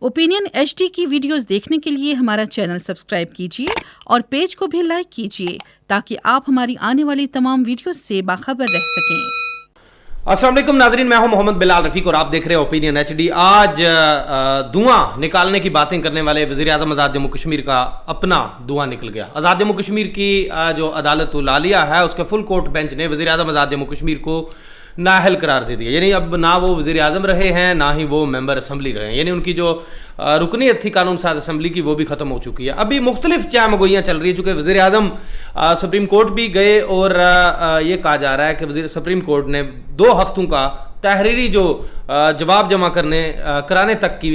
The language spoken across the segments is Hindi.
ओपिनियन एचडी की वीडियोस देखने के लिए हमारा चैनल सब्सक्राइब कीजिए और पेज को भी लाइक कीजिए ताकि आप हमारी आने वाली तमाम वीडियोस से बाखबर रह सकें। अस्सलाम वालेकुम नाजरीन, मैं हूं मोहम्मद बिलाल रफीक और आप देख रहे हैं ओपिनियन एचडी। आज धुआं निकालने की बातें करने वाले वज़ीर आज़म आज़ाद जम्मू कश्मीर का अपना धुआं निकल गया। आज़ाद जम्मू कश्मीर की जो अदालत उल आलिया है उसके फुल कोर्ट बेंच ने वज़ीर आज़म आज़ाद जम्मू कश्मीर को नाअहल करार दे दिया। यानी अब ना वो वज़ीर आज़म रहे हैं ना ही वो मेंबर असम्बली रहे हैं। यानी उनकी जो रुकनीत थी कानून साज असम्बली की वो भी ख़त्म हो चुकी है। अभी मुख्तलिफ चामगोइयाँ चल रही है चूँकि वज़ीर आज़म सुप्रीम कोर्ट भी गए और ये कहा जा रहा है कि सुप्रीम कोर्ट ने 2 हफ्तों का तहरीरी जो जवाब जमा कराने तक की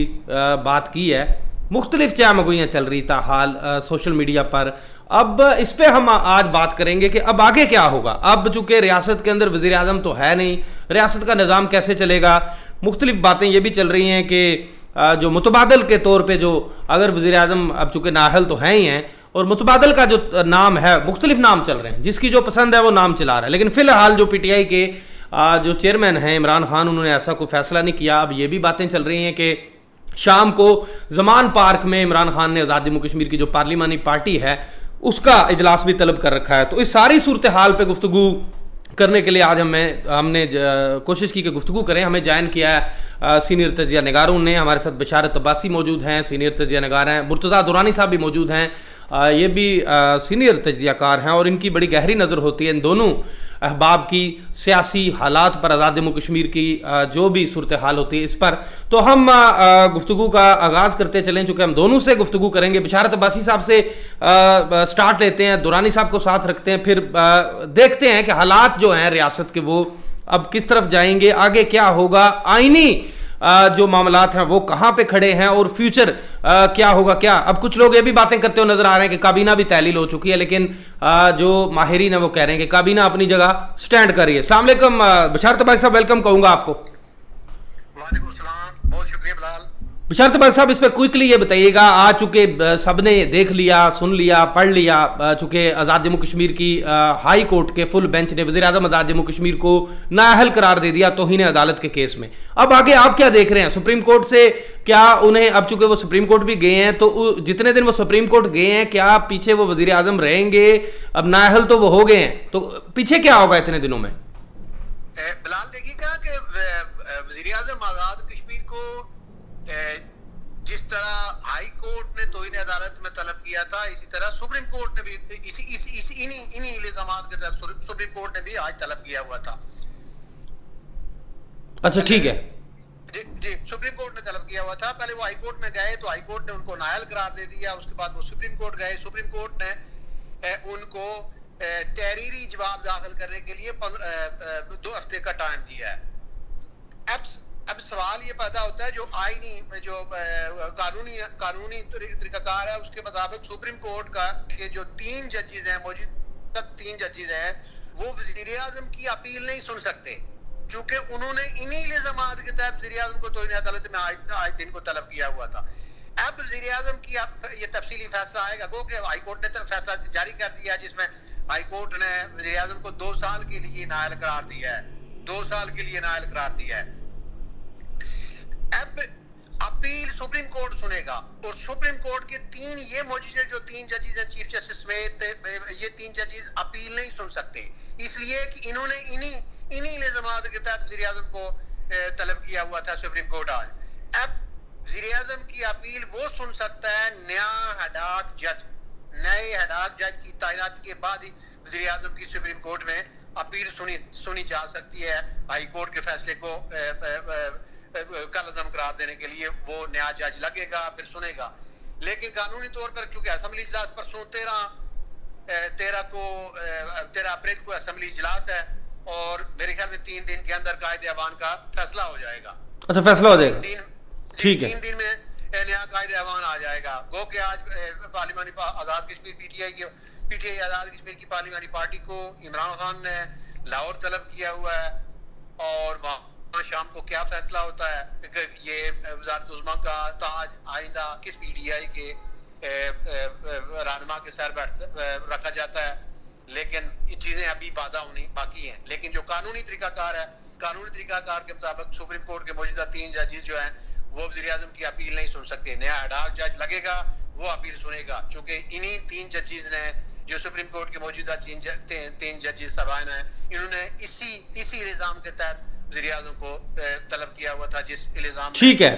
बात की है। मुख्तलिफ चामगोइयाँ चल रही ताहाल सोशल मीडिया पर। अब इस पर हम आज बात करेंगे कि अब आगे क्या होगा। अब चूँकि रियासत के अंदर वज़ीर आज़म तो है नहीं, रियासत का निज़ाम कैसे चलेगा। मुख्तलिफ बातें ये भी चल रही हैं कि जो मुतबादल के तौर पे जो अगर वज़ीर आज़म अब चूँकि नाअहल तो हैं ही हैं और मुतबादल का जो नाम है मुख्तलिफ नाम चल रहे हैं, जिसकी जो पसंद है वो नाम चला रहा है। लेकिन फ़िलहाल जो PTI के जो चेयरमैन हैं इमरान खान, उन्होंने ऐसा कोई फैसला नहीं किया। अब ये भी बातें चल रही हैं कि शाम को ज़मान पार्क में इमरान खान ने आज़ाद जम्मू कश्मीर की जो पार्लिमानी पार्टी है उसका इजलास भी तलब कर रखा है। तो इस सारी सूरत हाल पर गुफ्तगू करने के लिए आज हमने कोशिश की कि गुफ्तगू करें। हमें ज्वाइन किया है सीनियर तजिया निगारों ने। हमारे साथ बशारत अब्बासी मौजूद हैं, सीनियर तजिया निगार हैं। मुर्तज़ा दुरानी साहब भी मौजूद हैं, ये भी सीनियर तजियाकार हैं और इनकी बड़ी गहरी नज़र होती है इन दोनों अहबाब की सियासी हालात पर, आज़ाद जम्मू कश्मीर की जो भी सूरत हाल होती है इस पर। तो हम गुफ्तगू का आगाज़ करते चलें, चूँकि हम दोनों से गुफ्तगू करेंगे। बशारत अब्बासी साहब से स्टार्ट लेते हैं, दुरानी साहब को साथ रखते हैं, फिर देखते हैं कि हालात जो हैं रियासत के वो अब किस तरफ जाएंगे, आगे क्या होगा, आईनी जो मामलात हैं वो कहाँ पे खड़े हैं और फ्यूचर क्या होगा। क्या अब कुछ लोग ये भी बातें करते हुए नजर आ रहे हैं कि काबीना भी तहलील हो चुकी है, लेकिन जो माहिरीन है वो कह रहे हैं कि काबीना अपनी जगह स्टैंड कर रही है। अस्सलाम वालेकुम बशारत भाई साहब, वेलकम कहूँगा आपको। वालेकुम सलाम, बहुत शुक्रिया बिलाल। बशारत भाई साहब, इस पर क्विकली ये बताइएगा, आ चुके सबने देख लिया, सुन लिया, पढ़ लिया, चूँकि आज़ाद जम्मू कश्मीर की हाई कोर्ट के फुल बेंच ने वज़ीर आज़म आज़ाद जम्मू कश्मीर को नाअहल करार दे दिया तौहीन अदालत के केस में। अब आगे आप क्या देख रहे हैं सुप्रीम कोर्ट से? क्या उन्हें अब चूँकि वो सुप्रीम कोर्ट भी गए हैं तो जितने दिन वो सुप्रीम कोर्ट गए हैं क्या पीछे वो वज़ीर आज़म रहेंगे? अब नाअहल तो वो हो गए हैं तो पीछे क्या होगा इतने दिनों में? बिलाल देखिएगा कि वज़ीर आज़म आज़ाद कश्मीर को जिस तरह हाई कोर्ट ने तौहीन अदालत में तलब किया था, इसी तरह सुप्रीम कोर्ट ने भी इन्हीं इल्जामात के तहत सुप्रीम कोर्ट ने भी आज तलब किया हुआ था। अच्छा, ठीक है जी, सुप्रीम कोर्ट ने तलब किया हुआ था। पहले वो हाई कोर्ट में गए तो हाई कोर्ट ने उनको नाअहल करार दे दिया। उसके बाद वो सुप्रीम कोर्ट गए, सुप्रीम कोर्ट ने उनको तहरीरी जवाब दाखिल करने के लिए 2 हफ्ते का टाइम दिया है। अब सवाल ये पैदा होता है जो आईनी जो कानूनी तरीकाकार है उसके मुताबिक सुप्रीम कोर्ट के जो 3 जजेस हैं, मौजूदा 3 जजेस हैं, वो वज़ीर आज़म की अपील नहीं सुन सकते क्योंकि उन्होंने इन्हीं इल्जामात के तहत वज़ीर आज़म को तौहीन अदालत में आज दिन को तलब किया हुआ था। अब वज़ीर आज़म की ये तफसीली फैसला आएगा। गो कि हाई कोर्ट ने फैसला जारी कर दिया जिसमें हाई कोर्ट ने वज़ीर आज़म को 2 साल के लिए नाअहल करार दिया है, 2 साल के लिए नाअहल करार दिया है। अब अपील सुप्रीम कोर्ट सुनेगा और सुप्रीम कोर्ट के 3 ये मौजूदा जो 3 जजेस हैं, चीफ जस्टिस समेत, ये 3 जजेस अपील नहीं सुन सकते इसलिए कि इन्होंने इन्हीं इल्जामात के तहत वज़ीर आज़म को तलब किया हुआ था सुप्रीम कोर्ट आज। अब वज़ीर आज़म की अपील वो सुन सकता है नया हेडाक जज, नए हेडाक जज की तैनाती के बाद ही वज़ीर आज़म की सुप्रीम कोर्ट में अपील सुनी जा सकती है। हाई कोर्ट के फैसले को कलअदम करार देने के लिए वो नया जज लगेगा, फिर सुनेगा। लेकिन कानूनी तौर पर क्योंकि असेंबली इजलास परसों 13 अप्रैल को असेंबली इजलास है और मेरे ख्याल में 3 दिन के अंदर कायदे अवान का फैसला हो जाएगा। अच्छा, फैसला हो जाएगा, ठीक है। 3 दिन में नया कायदे अवान आ जाएगा। गो कि आज पार्लिमानी आज़ाद कश्मीर PTI आज़ाद कश्मीर की पार्लिमानी पार्टी को इमरान खान ने लाहौर तलब किया हुआ है और वहाँ शाम को क्या फैसला होता है कि ये वज़ारत उज़्मा का ताज आइंदा किस PTI के रहनुमा के सर रखा जाता है। लेकिन ये चीज़ें अभी बाधा होनी बाकी हैं। लेकिन जो कानूनी तरीकाकार है, कानूनी तरीकाकार के मुताबिक सुप्रीम कोर्ट के मौजूदा 3 जजेस जो हैं वो वज़ीर आज़म की अपील नहीं सुन सकते। सकते। नया एडहॉक जज लगेगा, वो अपील सुनेगा, क्योंकि इन्हीं 3 जजेस ने जो सुप्रीम कोर्ट के मौजूदा 3 जजेस साहबान हैं, इन्होंने इसी इल्जाम के तहत वज़ीर आज़म को तलब किया हुआ था, जिस इल्जाम ठीक है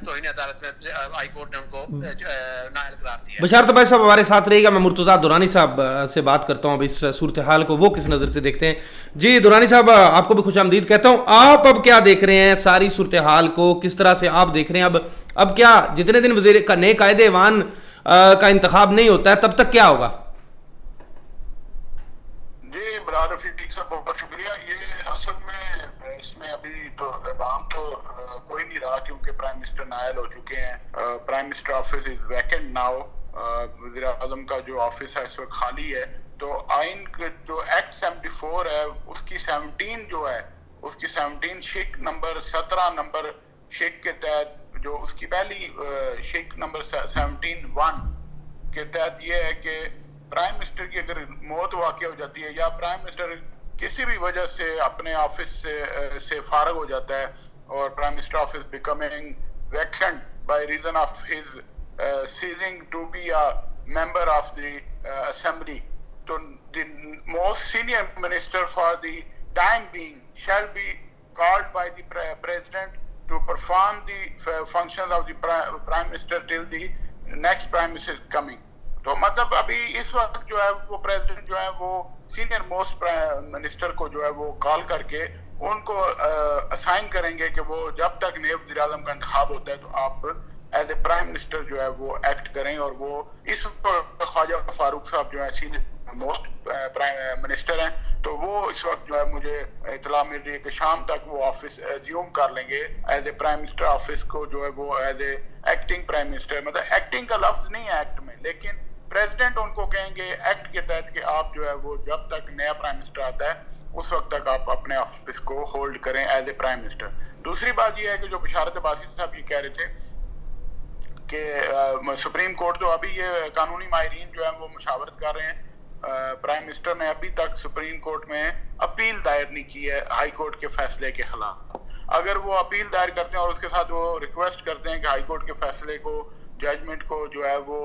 तौहीन अदालत में हाई कोर्ट ने उनको नाअहल करार दिया। बशारत भाई साहब हमारे साथ रहिएगा। मैं मुर्तज़ा दुरानी साहब से बात करता हूँ अब इस सूरत हाल को वो किस नज़र से देखते हैं। जी दुरानी साहब, आपको भी खुशामदीद कहता हूँ। आप अब क्या देख रहे हैं सारी सूरत हाल को, किस तरह से आप देख रहे हैं? अब क्या जितने दिन वज़ीर का नए कायदे-ए-वान का इंतखाब नहीं होता है तब तक क्या होगा? जी बिलाल रफीक साहब बहुत शुक्रिया। ये असल में इसमें अभी तो दाम तो कोई नहीं रहा, क्योंकि प्राइम मिनिस्टर नायल हो चुके हैं। Prime minister office is vacant now. वज़ीर आज़म का जो ऑफिस है इस वक्त खाली है। तो आइन जो एक्ट 74 है उसकी 17 जो है उसकी 17 शिक नंबर 17 नंबर शिक के तहत जो उसकी पहली शिक नंबर 17(1) के तहत ये है कि प्राइम मिनिस्टर की अगर मौत वाक़या हो जाती है या प्राइम मिनिस्टर किसी भी वजह से अपने ऑफिस से फारग हो जाता है और prime minister office becoming vacant by reason of his ceasing to be a member of the assembly, तो the most senior minister for the time being shall be called by the president to perform the functions of the prime minister till the next prime minister coming. तो मतलब अभी इस वक्त जो है वो प्रेसिडेंट जो है वो सीनियर मोस्ट मिनिस्टर को जो है वो कॉल करके उनको असाइन करेंगे कि वो जब तक नए वज़ीर आज़म का इंतखाब होता है तो आप एज ए प्राइम मिनिस्टर जो है वो एक्ट करें। और वो इस वक्त ख्वाजा फारूक साहब जो है सीनियर मोस्ट प्राइम मिनिस्टर हैं, तो वो इस वक्त जो है मुझे इतला मिल रही है कि शाम तक वो ऑफिस एज्यूम कर लेंगे as a prime minister office को जो है वो as a acting prime minister. मतलब एक्टिंग का लफ्ज नहीं है एक्ट में, लेकिन प्रेसिडेंट उनको कहेंगे एक्ट के तहत कि आप जो है वो जब तक नया प्राइम मिनिस्टर आता है उस वक्त तक आप अपने ऑफिस को होल्ड करें एज ए प्राइम मिनिस्टर। दूसरी बात यह है कि जो बशारत अब्बासी साहब ये कह रहे थे कि सुप्रीम कोर्ट तो अभी ये कानूनी माहिरीन जो है वो मुशावरत कर रहे हैं। प्राइम मिनिस्टर ने अभी तक सुप्रीम कोर्ट में अपील दायर नहीं की है हाई कोर्ट के फैसले के खिलाफ। अगर वो अपील दायर करते हैं और उसके साथ वो रिक्वेस्ट करते हैं कि हाई कोर्ट के फैसले को, जजमेंट को जो है वो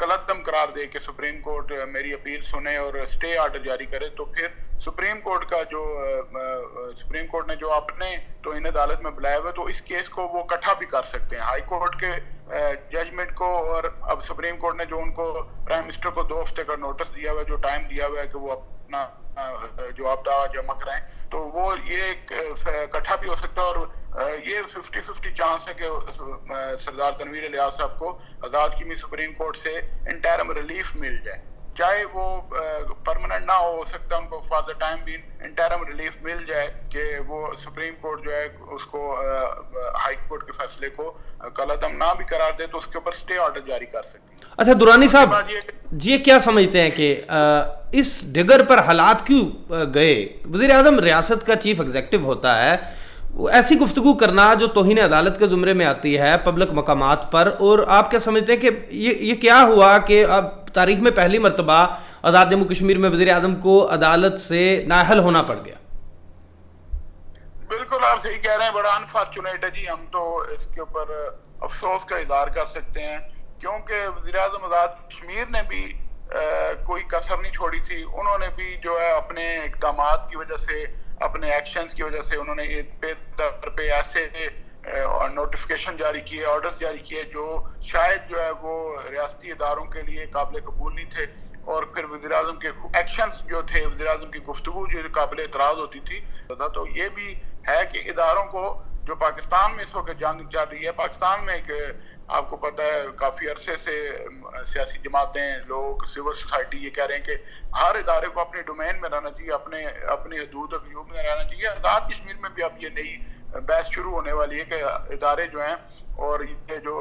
कलअदम करार दे कि सुप्रीम कोर्ट मेरी अपील सुने और स्टे ऑर्डर जारी करे, तो फिर सुप्रीम कोर्ट का जो सुप्रीम कोर्ट ने जो अपने तो इन अदालत में बुलाया हुआ तो इस केस को वो इकट्ठा भी कर सकते हैं हाई कोर्ट के जजमेंट को। और अब सुप्रीम कोर्ट ने जो उनको प्राइम मिनिस्टर को 2 हफ्ते का नोटिस दिया हुआ है, जो टाइम दिया हुआ है कि वो अपना जवाब दावा जमा कराएं, तो वो ये इकट्ठा भी हो सकता है। और ये 50-50 चांस है कि सरदार तनवीर इलियास साहब को आज़ाद कीमी सुप्रीम कोर्ट से इंटरिम रिलीफ मिल जाए, चाहे वो परमानेंट ना हो सकता है उनको फॉर द टाइम भी इंटरिम रिलीफ मिल जाए कि वो सुप्रीम कोर्ट जो है उसको हाई कोर्ट के फैसले को कलअदम ना भी करार दे तो उसके ऊपर स्टे ऑर्डर जारी कर सकते हैं। अच्छा दुरानी साहब जी क्या समझते हैं कि इस डिगर पर हालात क्यों गए? वज़ीर आज़म रियासत का चीफ एग्जीक्यूटिव होता है, ऐसी गुफ्तगू करना जो तौहीन अदालत के ज़ुमरे में आती है पब्लिक मकामात पर, और आप क्या समझते हैं कि ये क्या हुआ कि अब तारीख में पहली मरतबा आज़ाद जम्मू कश्मीर में वज़ीर आज़म को अदालत से नाअहल होना पड़ गया? बिल्कुल आप सही कह रहे हैं, बड़ा अनफॉर्चुनेट है जी। हम तो इसके ऊपर अफसोस का इजहार कर सकते हैं क्योंकि वज़ीर आज़म आज़ाद कश्मीर ने भी कोई कसर नहीं छोड़ी थी। उन्होंने भी जो है अपने इक़दामात की वजह से, अपने एक्शंस की वजह से उन्होंने पे ऐसे नोटिफिकेशन जारी किए, ऑर्डर्स जारी किए जो शायद जो है वो रियासती इदारों के लिए काबिल कबूल नहीं थे। और फिर वज़ीर आज़म के एक्शंस जो थे, वज़ीर आज़म की गुफ्तगू जो काबिल एतराज़ होती थी, तो ये भी है कि इदारों को जो पाकिस्तान में इस वक्त जंग चल रही है, पाकिस्तान में एक आपको पता है काफ़ी अरसे से सियासी जमातें, लोग, सिविल सोसाइटी ये कह रहे हैं कि हर इदारे को अपने डोमेन में रहना चाहिए, अपनी हदूद और क़यूद में रहना चाहिए। आज़ाद कश्मीर में भी अब ये नई बहस शुरू होने वाली है कि इदारे जो हैं और ये जो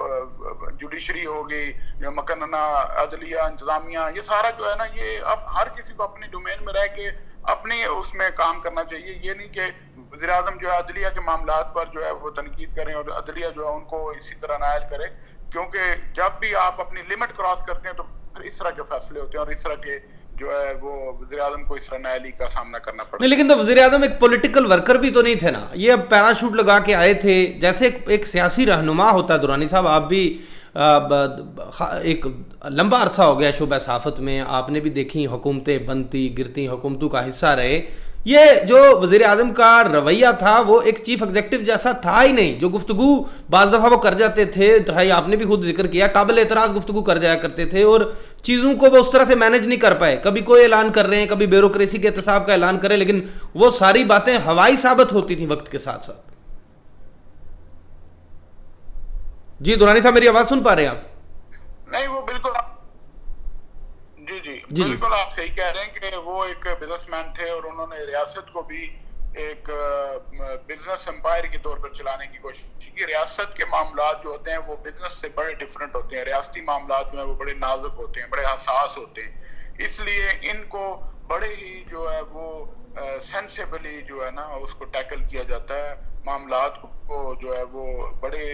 जुडिशरी हो गई, जो मकनना अदलिया इंतज़ामिया, ये सारा जो है ना, ये अब हर किसी को अपने डोमेन में रह के अपने उसमें काम करना चाहिए। ये नहीं कि वज़ीर आज़म जो है अदलिया के मामलात पर जो है वो तनकीद करें और अदलिया जो है उनको इसी तरह नायल करे, क्योंकि जब भी आप अपनी लिमिट क्रॉस करते हैं तो फिर इस तरह के फैसले होते हैं और इस तरह के जो है वो वज़ीर आज़म को इस तरह नायली का सामना करना पड़ता है। लेकिन तो वज़ीर आज़म एक पॉलिटिकल वर्कर भी तो नहीं थे ना, ये अब पैराशूट लगा के आए थे जैसे एक सियासी रहनुमा होता है। दुरानी साहब आप भी एक लंबा अरसा हो गया शोबा सहाफ़त में, आपने भी देखी हुकूमतें बनती गिरती, हुकूमतों का हिस्सा रहे। ये जो वज़ीर आज़म का रवैया था वो एक चीफ एग्जीक्यूटिव जैसा था ही नहीं। जो गुफ्तगू बाज़ दफ़ा वो कर जाते थे, तो आपने भी खुद जिक्र किया, काबिल एतराज़ गुफ्तगू कर जाया करते थे और चीज़ों को वो उस तरह से मैनेज नहीं कर पाए। कभी कोई ऐलान कर रहे हैं, कभी ब्यूरोक्रेसी के एहतसाब का ऐलान करें, लेकिन वो सारी बातें हवाई साबित होती थी वक्त के साथ साथ। जी दुरानी साहब, मेरी आवाज़ सुन पा रहे हैं आप? नहीं, वो बिल्कुल जी बिल्कुल आप सही कह रहे हैं कि वो एक बिजनेसमैन थे और उन्होंने रियासत को भी एक बिजनेस एम्पायर के तौर पर चलाने की कोशिश की। रियासत के मामलात जो होते हैं वो बिजनेस से बड़े डिफरेंट होते हैं। रियासती मामलात जो है वो बड़े नाजुक होते हैं, बड़े हसास होते हैं, इसलिए इनको बड़े ही जो है वो सेंसिबली जो है ना उसको टैकल किया जाता है। मामलात को जो है वो बड़े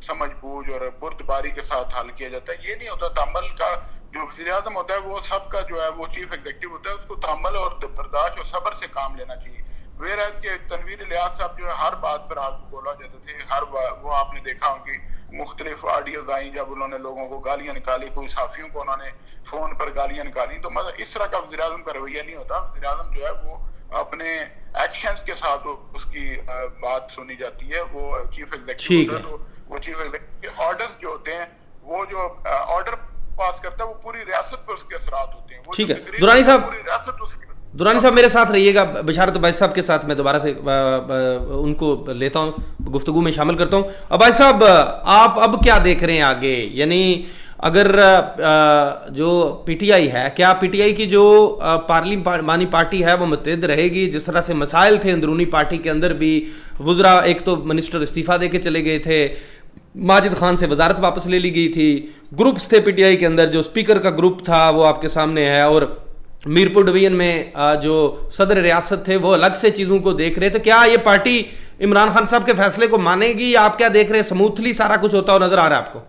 समझ बूझ और बुर्दबारी के साथ हल किया जाता है। ये नहीं होता तअम्मुल का जो वज़ीर आज़म होता है वो सबका जो है वो चीफ एग्जीक्यूटिव होता है, उसको तअम्मुल और बर्दाश्त और सब्र से काम लेना चाहिए। वेयरएज़ के तनवीर इलियास साहब जो है हर बात पर आग बोला जाते थे, वो आपने देखा उनकी मुख्तलिफ ऑडियोज आई जब उन्होंने लोगों को गालियां निकाली, कोई साफियों को उन्होंने फोन पर गालियां निकाली। तो मतलब इस तरह का वज़ीर आज़म का रवैया नहीं होता। वज़ीर आज़म जो है वो अपने एक्शंस के साथ उसकी बात सुनी जाती है। वो चीफ एग्जीक्यूटिव होता है, तो वो चीफ एग्जीक्यूटिव के ऑर्डर्स जो होते हैं, वो जो ऑर्डर पास करता है वो पूरी रियासत पर उसके असरात होते हैं। ठीक है दुरानी साहब, पूरी रियासत दुरानी साहब मेरे साथ रहिएगा। बशारत भाई साहब के साथ मैं दोबारा से उनको लेता हूँ, गुफ्तगू में शामिल करता हूँ। अब भाई साहब, आप अब क्या देख रहे हैं आगे? यानी अगर जो पीटीआई है, क्या पीटीआई की जो पार्लिमानी पार्टी है वो मुत्तहिद रहेगी? जिस तरह से मसाइल थे अंदरूनी पार्टी के अंदर भी, वुज़रा एक तो मिनिस्टर इस्तीफ़ा दे के चले गए थे, माजिद खान से वजारत वापस ले ली गई थी, ग्रुप्स थे पीटीआई के अंदर, जो स्पीकर का ग्रुप था वो आपके सामने है, और मीरपुर डिवीजन में जो सदर रियासत थे वो अलग से चीज़ों को देख रहे थे। क्या ये पार्टी इमरान खान साहब के फैसले को मानेगी? आप क्या देख रहे हैं? स्मूथली सारा कुछ होता हुआ नजर आ रहा है आपको?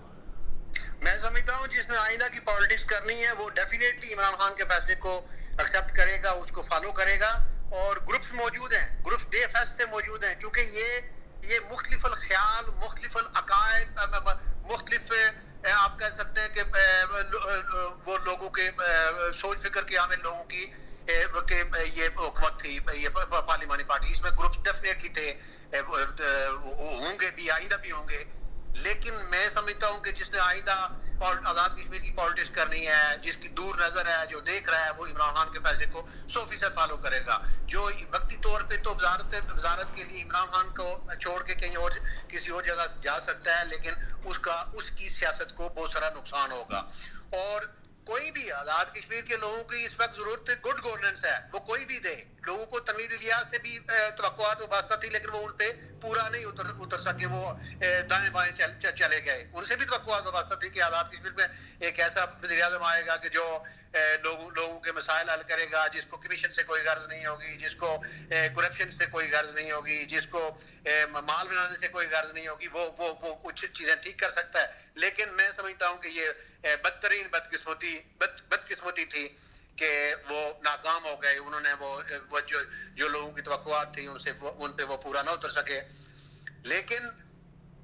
मैं समझता हूँ जिसने आइंदा की पॉलिटिक्स करनी है वो डेफिनेटली इमरान खान के फैसले को एक्सेप्ट करेगा, उसको फॉलो करेगा। और ग्रुप्स मौजूद हैं, ग्रुप्स DFS से मौजूद हैं, क्योंकि ये मुख्तलिफ ख्याल, मुख्तलिफ अकायद, मुख्तलिफ आप कह सकते हैं कि वो लोगों के सोच फिक्र के आमिल लोगों की ये हुकूमत थी, ये पार्लिमानी पार्टी, इसमें ग्रुप्स डेफिनेटली थे, होंगे भी, आइंदा भी होंगे। लेकिन मैं समझता हूं कि जिसने आइंदा आजाद कश्मीर की पॉलिटिक्स करनी है, जिसकी दूर नजर है, जो देख रहा है, वो इमरान खान के फैसले को 100% फॉलो करेगा। जो वक्ती तौर पे तो वजारत के लिए इमरान खान को छोड़ के कहीं और किसी और जगह जा सकता है, लेकिन उसकी सियासत को बहुत सारा नुकसान होगा। और कोई भी आजाद कश्मीर के लोगों की इस वक्त जरूरत गुड गवर्नेंस है, वो कोई भी दे। लोगों को तनवीर इलियास से भी तवक्कुआत वास्ता थी, लेकिन वो उन पे पूरा नहीं उतर सके, वो दाएं बाएं चले गए। उनसे भी तवक्कुआत वास्ता थी कि आजाद कश्मीर में एक ऐसा वज़ीर आज़म आएगा कि जो लोगों के मसाइल हल करेगा, जिसको कमीशन से कोई गर्ज नहीं होगी, जिसको करप्शन से कोई गर्ज नहीं होगी, जिसको माल बनाने से कोई गर्ज नहीं होगी, वो कुछ चीजें ठीक कर सकता है। लेकिन मैं समझता हूँ कि ये बदतरीन बदकिस्मती थी कि वो नाकाम हो गए। उन्होंने वो जो लोगों की तवक्कुआत थी उन पे वो पूरा ना उतर सके। लेकिन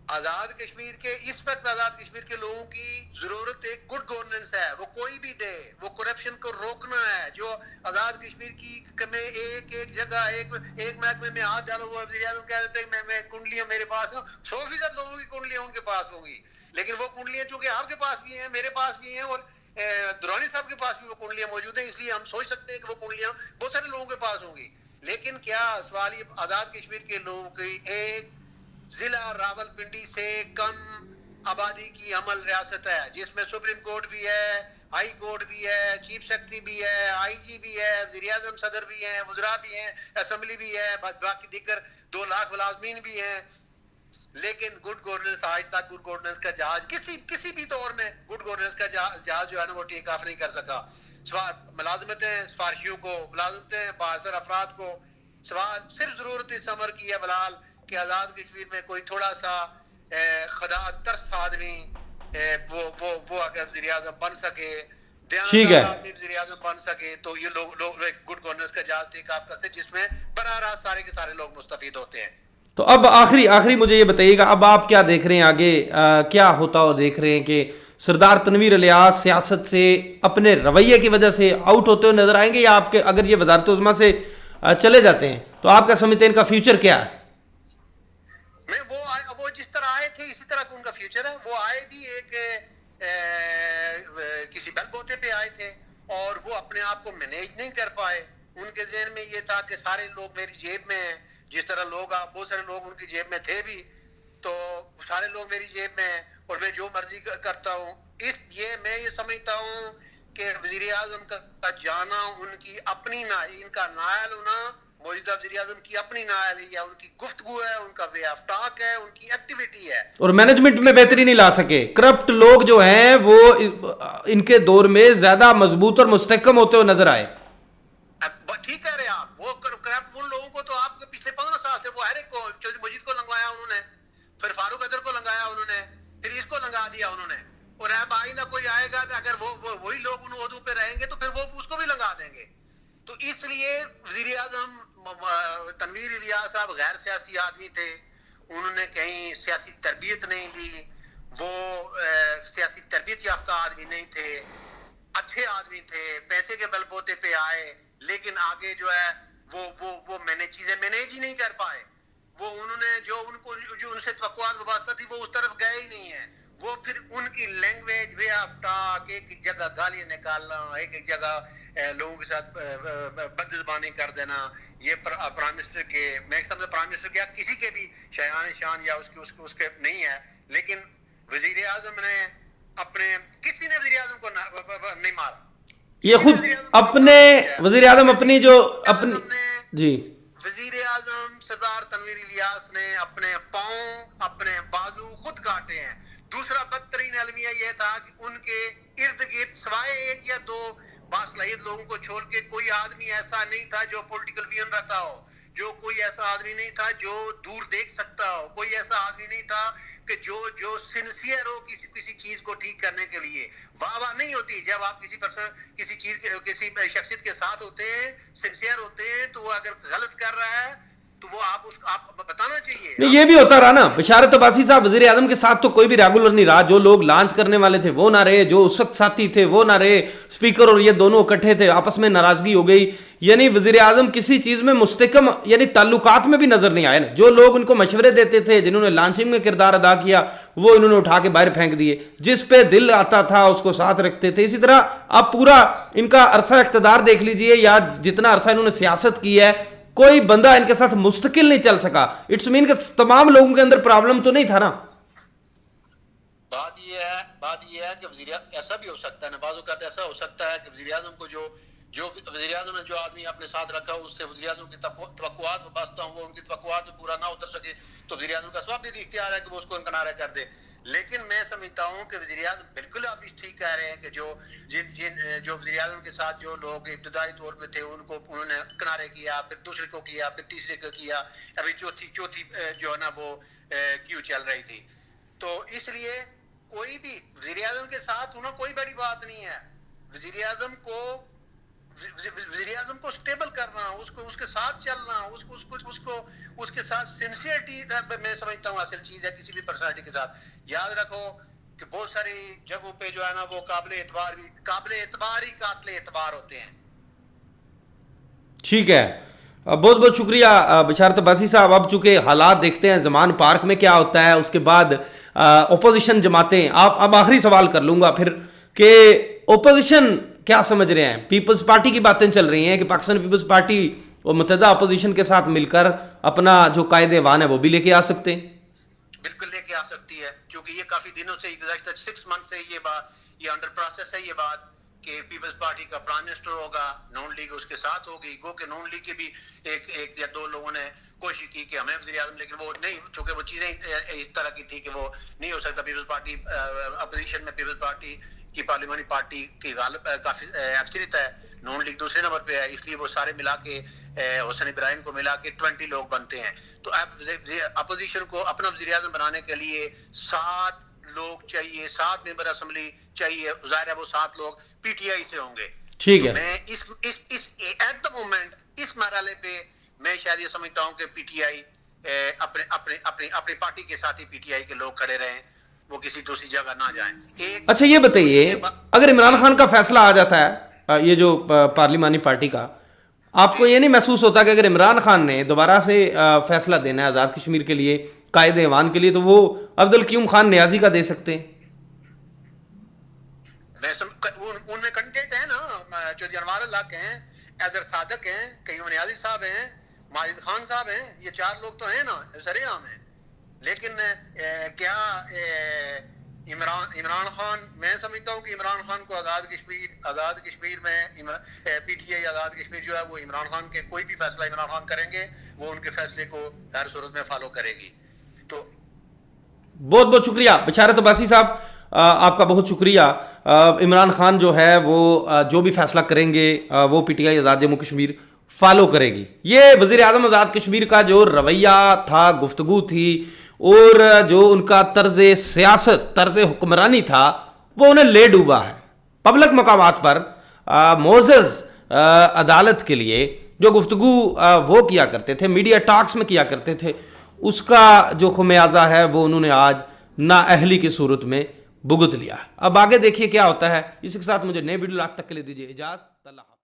आजाद कश्मीर के इस वक्त आजाद कश्मीर के लोगों की जरूरत एक गुड गवर्नेंस है, वो कोई भी दे, वो करप्शन को रोकना है। जो आजाद कश्मीर की में एक जगह एक महकमे में हाथ डालो, वो वज़ीर आज़म कह देते हैं मैं कुंडलियां मेरे पास हैं, 100% लोगों की कुंडलियां उनके पास होंगी। लेकिन वो कुंडलियां चूंकि आपके पास भी हैं, मेरे पास भी हैं, और दुरानी साहब के पास भी वो कुंडलियां मौजूद हैं, इसलिए हम सोच सकते हैं कि वो कुंडलियां बहुत सारे लोगों के पास होंगी। लेकिन क्या सवाल ये आजाद कश्मीर के लोगों की एक जिला रावलपिंडी से कम आबादी की अमल रियासत है, जिसमें सुप्रीम कोर्ट भी है, हाई कोर्ट भी है, चीफ सेक्रेटरी भी है, IG भी है, वज़ीर आज़म सदर भी हैं, वुज़रा भी हैं, असेंबली भी है, बाकी दिक्कर 2 लाख मुलाजमीन भी हैं। लेकिन गुड गवर्नेंस, आज तक गुड गवर्नेंस का जहाज किसी भी दौर में गुड गवर्नेंस का जहाज जो है ना वो टेक ऑफ नहीं कर सका। मुलाजमतें सिफारिशियों को, मुलाजमतें बासर अफराद को, सवाल सिर्फ जरूरत इस अमर की है बलाल कि आजाद कश्मीर में कोई थोड़ा सा खुदा तरस आदमी वो अगर वज़ीर आज़म बन सके, ध्यानदार आदमी वज़ीर आज़म बन सके, तो ये लोग गुड गवर्नेंस का जहाज टेक ऑफ कर सकते, जिसमें बराह रास्त सारे के सारे लोग मुस्तफीद होते हैं। तो अब आखिरी मुझे ये बताइएगा, अब आप क्या देख रहे हैं आगे, क्या होता हो देख रहे हैं कि सरदार तनवीर इलियास सियासत से अपने रवैये की वजह से आउट होते हुए नजर आएंगे, या आपके अगर ये वजारत उज़्मा से चले जाते हैं तो आप क्या समझते हैं इनका फ्यूचर क्या है? वो जिस तरह आए थे इसी तरह का उनका फ्यूचर है। वो आए भी किसी बलबूते पे आए थे और वो अपने आप को मैनेज नहीं कर पाए। उनके ज़हन में ये था कि सारे लोग मेरी जेब में हैं, जिस तरह बहुत सारे लोग उनकी जेब में थे भी, तो सारे लोग मेरी जेब में हैं और मैं जो मर्जी करता हूँ। मैं ये समझता हूँ कि वज़ीर आज़म का जाना उनकी अपनी इनका नायल होना मौजूदा वज़ीर आज़म की अपनी नायल है, या उनकी गुफ्तगू है, उनका वे ऑफ टॉक है, उनकी एक्टिविटी है। और मैनेजमेंट में बेहतरी नहीं ला सके। करप्ट लोग जो हैं वो इनके दौर में ज्यादा मजबूत और मुस्तहकम होते हुए नजर आए। ठीक कह रहे हैं आप। वो करप्ट उन लोगों को तो आपके पिछले 15 साल से वो हर एक को, चौधरी मजीद को लंगवाया उन्होंने, फिर फारूक अदर को लंगाया उन्होंने, फिर इसको लंगा दिया उन्होंने, और अब आइंदा कोई आएगा तो अगर वही लोग उन ओहदों पे रहेंगे तो फिर वो उसको भी लंगा देंगे। तो इसलिए वज़ीर आज़म तनवीर इलियास साहब गैर सियासी आदमी थे, उन्होंने कहीं सियासी तरबियत नहीं ली, वो सियासी तरबियत याफ्ता आदमी नहीं थे, अच्छे आदमी थे, पैसे के बलबूते पे आए, लेकिन आगे जो है वो चीजें मैनेज ही नहीं कर पाए। वो उन्होंने जो उनसे तवक्कुआत वाबस्ता थी वो उस तरफ गए ही नहीं है। वो फिर उनकी लैंग्वेज, वे ऑफ टॉक, एक जगह गालियां निकालना, एक जगह लोगों के साथ बदज़बानी कर देना, ये प्राइम मिनिस्टर के, मैं समझता प्राइम मिनिस्टर के किसी के भी शान या उसके नहीं है, लेकिन वज़ीर आज़म ने किसी ने वज़ीर आज़म को नहीं मारा। ये खुद अपने वज़ीर आज़म अपनी जो जी वज़ीर आज़म सरदार तनवीर इलियास ने अपने पांव, अपने बाजू खुद काटे हैं। दूसरा बदतरीन अलमिया यह था कि उनके इर्द गिर्द सिवाय एक या दो बासलाहियत लोगों को छोड़ के कोई आदमी ऐसा नहीं था जो पॉलिटिकल विजन रखता हो, जो कोई ऐसा आदमी नहीं था जो दूर देख सकता हो, कोई ऐसा आदमी नहीं था कि जो सिंसियर हो किसी चीज को ठीक करने के लिए। वाह नहीं होती जब आप किसी शख्सियत के साथ होते हैं, सिंसियर होते हैं, तो वो अगर गलत कर रहा है तो वो आप बताना चाहिए। नहीं, ये भी होता रहा ना। बशारत अब्बासी साहब वज़ीर आज़म के साथ तो कोई भी रेगुलर नहीं रहा। जो लोग लॉन्च करने वाले थे वो ना रहे, जो उस वक्त साथी थे वो ना रहे, स्पीकर और ये दोनों इकट्ठे थे, आपस में नाराजगी हो गई। यानी वज़ीर आज़म किसी चीज में मुस्तकम यानी ताल्लुकात में भी नजर नहीं आए ना। जो लोग उनको मशवरे देते थे, जिन्होंने लॉन्चिंग में किरदार अदा किया, वो इन्होंने उठा के बाहर फेंक दिए। जिस पे दिल आता था उसको साथ रखते थे। इसी तरह आप पूरा इनका अरसा इख्तिदार देख लीजिए, या जितना अरसा इन्होंने सियासत की है, कोई बंदा इनके साथ मुस्तकिल नहीं चल सका। इट्स मीन कि तमाम लोगों के अंदर प्रॉब्लम तो नहीं था ना। बात ये है कि वज़ीर ऐसा भी हो सकता है ना, बाज़ औक़ात ऐसा हो सकता है कि वज़ीर आज़म को जो वज़ीर आज़म ने जो आदमी अपने साथ रखा उससे वज़ीर आज़म की तवक्कुआत वाबस्ता हूं, वो उनकी तवक्कुआत में पूरा ना उतर सके तो वज़ीर आज़म का स्वाभाविक इख्तियार है कि वो उसको किनारे कर दे। लेकिन मैं समझता हूं कि वज़ीर आज़म बिल्कुल आप ठीक कह रहे हैं कि जो वज़ीर आज़म के साथ जो लोग इब्तदाई तौर पे थे उनको उन्होंने किनारे किया, फिर दूसरे को किया, फिर तीसरे को किया, अभी चौथी जो है ना वो क्यों चल रही थी। तो इसलिए कोई भी वज़ीर आज़म के साथ होना कोई बड़ी बात नहीं है। वज़ीर आज़म को स्टेबल करना, उसके साथ चलना, उसके साथ सिंसियरिटी मैं समझता हूँ असल चीज है किसी भी पर्सनालिटी के साथ। याद रखो कि बहुत सारी जगहों पे जो है ना वो काबिल एतबार ही कातिल एतबार होते हैं। ठीक है, बहुत बहुत शुक्रिया बशारत अब्बासी साहब। अब चूंकि हालात देखते हैं ज़मान पार्क में क्या होता है, उसके बाद ओपोजिशन जमातें, आप अब आखिरी सवाल कर लूंगा फिर कि ओपोजिशन क्या समझ रहे हैं। पीपल्स पार्टी की बातें चल रही हैं कि पाकिस्तान पीपल्स पार्टी और मुत्तहदा अपोजिशन के साथ मिलकर अपना जो कायदे वान है वो भी लेके आ सकते हैं। बिल्कुल लेके आ सकती है, क्योंकि ये काफी दिनों से 6 मंथ से ये अंडर प्रोसेस है ये बात कि पीपल्स पार्टी का प्राइम मिनिस्टर होगा, नून लीग उसके साथ होगी। गो के नून लीग के भी एक या दो लोगों ने कोशिश की कि हमें वज़ीर आज़म, लेकिन वो नहीं, चूंकि वो चीजें इस तरह की थी कि वो नहीं हो सकता। पीपल्स पार्टी अपोजिशन में पीपल्स पार्टी की पार्लियामेंटी पार्टी की काफी अक्सरियत है, नून लीग दूसरे नंबर पे है, इसलिए वो सारे मिला के हुसैन इब्राहिम को मिला के 20 लोग बनते हैं। तो अब अपोजिशन को अपना वज़ीर आज़म बनाने के लिए 7 लोग चाहिए, 7 मेंबर असेंबली चाहिए। ज़ाहिर है वो 7 लोग पीटीआई से होंगे। ठीक है, मैं इस एट द मोमेंट इस मरहले पे मैं शायद ये समझता हूँ कि पीटीआई अपने अपने अपनी अपनी पार्टी के साथ ही पीटीआई के लोग खड़े रहें, वो किसी दूसरी जगह ना जाएं। अच्छा ये बताइए, अगर इमरान खान का फैसला आ जाता है ये जो पार्लिमानी पार्टी का, आपको ये नहीं महसूस होता कि अगर इमरान खान ने दोबारा से फैसला देना है आज़ाद कश्मीर के लिए, कायद ऐवान के लिए, तो वो अब्दुल क़य्यूम खान नियाजी का दे सकते हैं? उनमें कैंडिडेट है ना, चौधरी अनवार अल्लाह के हैं, अजहर सादक हैं, क़य्यूम नियाजी साहब हैं, माजिद खान साहब हैं, ये 4 लोग तो हैं ना, सरेआम हैं। लेकिन क्या इमरान खान, मैं समझता हूँ कि इमरान खान को आज़ाद कश्मीर में पीटीआई आज़ाद कश्मीर जो है वो इमरान खान के कोई भी फैसला इमरान खान करेंगे वो उनके फैसले को हर सूरत में फॉलो करेगी। तो बहुत बहुत शुक्रिया बिशारत अब्बासी साहब, आपका बहुत शुक्रिया। इमरान खान जो है वो जो भी फैसला करेंगे वो पीटीआई आज़ाद जम्मू कश्मीर फॉलो करेगी। ये वज़ीर आज़म आज़ाद कश्मीर का जो रवैया था, गुफ्तगू थी, और जो उनका तर्ज सियासत, तर्ज हुक्मरानी था, वो उन्हें ले डूबा है। पब्लिक मकामात पर मोअज़्ज़ज़ अदालत के लिए जो गुफ्तगू वो किया करते थे, मीडिया टॉक्स में किया करते थे, उसका जो खुमियाजा है वो उन्होंने आज नाअहली की सूरत में भुगत लिया। अब आगे देखिए क्या होता है। इसी के साथ मुझे नए वीडियो तक के लिए दीजिए इजाज़त।